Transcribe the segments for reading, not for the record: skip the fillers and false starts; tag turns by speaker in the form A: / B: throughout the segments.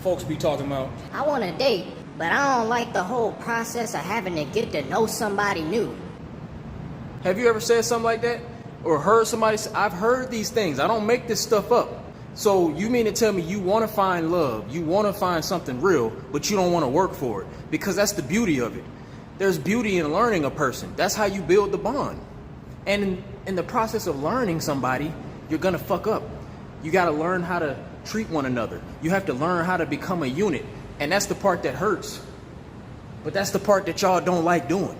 A: folks be talking about,
B: I want to date, but I don't like the whole process of having to get to know somebody new.
A: have you ever said something like that? Or heard somebody say, I've heard these things. I don't make this stuff up. So you mean to tell me you want to find love, you want to find something real, but you don't want to work for it? Because that's the beauty of it. There's beauty in learning a person. That's how you build the bond. And in the process of learning somebody, you're going to fuck up. You got to learn how to treat one another. You have to learn how to become a unit. And that's the part that hurts. But that's the part that y'all don't like doing.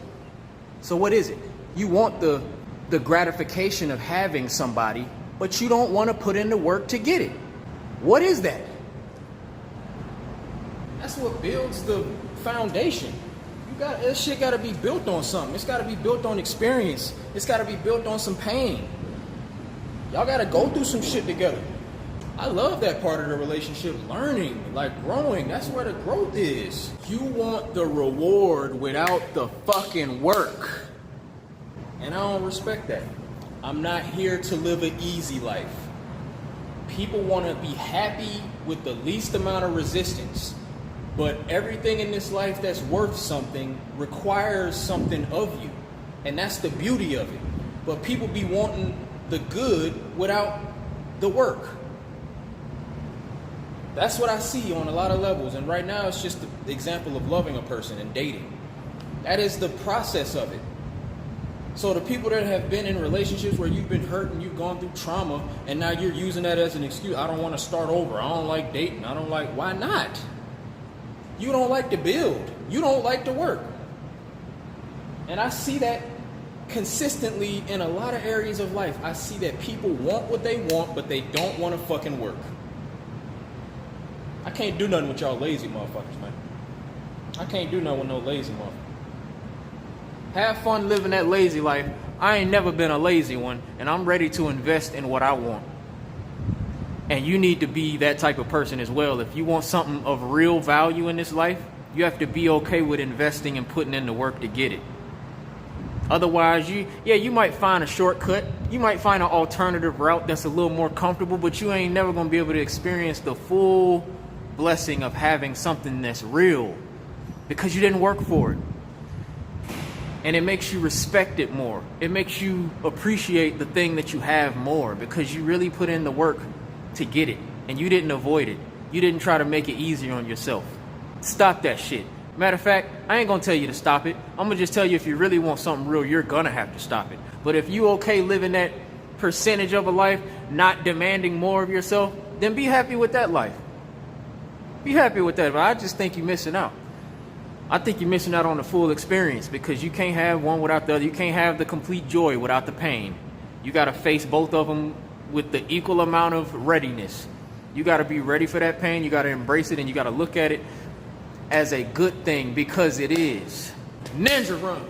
A: So what is it? You want the gratification of having somebody, but you don't want to put in the work to get it. What is that? That's what builds the foundation. This shit gotta be built on something. It's gotta be built on experience. It's gotta be built on some pain. Y'all gotta go through some shit together. I love that part of the relationship, learning, like growing. That's where the growth is. You want the reward without the fucking work. And I don't respect that. I'm not here to live an easy life. People want to be happy with the least amount of resistance. But everything in this life that's worth something requires something of you. And that's the beauty of it. But people be wanting the good without the work. That's what I see on a lot of levels. And right now it's just the example of loving a person and dating. That is the process of it. So the people that have been in relationships where you've been hurt and you've gone through trauma and now you're using that as an excuse. I don't want to start over. I don't like dating. I don't like, why not? You don't like to build. You don't like to work. And I see that consistently in a lot of areas of life. I see that people want what they want, but they don't want to fucking work. I can't do nothing with y'all lazy motherfuckers, man. I can't do nothing with no lazy motherfuckers. Have fun living that lazy life. I ain't never been a lazy one, and I'm ready to invest in what I want. And you need to be that type of person as well. If you want something of real value in this life, you have to be okay with investing and putting in the work to get it. Otherwise, you might find a shortcut. You might find an alternative route that's a little more comfortable, but you ain't never going to be able to experience the full blessing of having something that's real because you didn't work for it. And it makes you respect it more. It makes you appreciate the thing that you have more because you really put in the work to get it. And you didn't avoid it. You didn't try to make it easier on yourself. Stop that shit. Matter of fact, I ain't gonna tell you to stop it. I'm gonna just tell you if you really want something real, you're gonna have to stop it. But if you okay living that percentage of a life, not demanding more of yourself, then be happy with that life. Be happy with that. But I just think you're missing out. I think you're missing out on the full experience because you can't have one without the other. You can't have the complete joy without the pain. You got to face both of them with the equal amount of readiness. You got to be ready for that pain. You got to embrace it, and you got to look at it as a good thing because it is. Ninja run.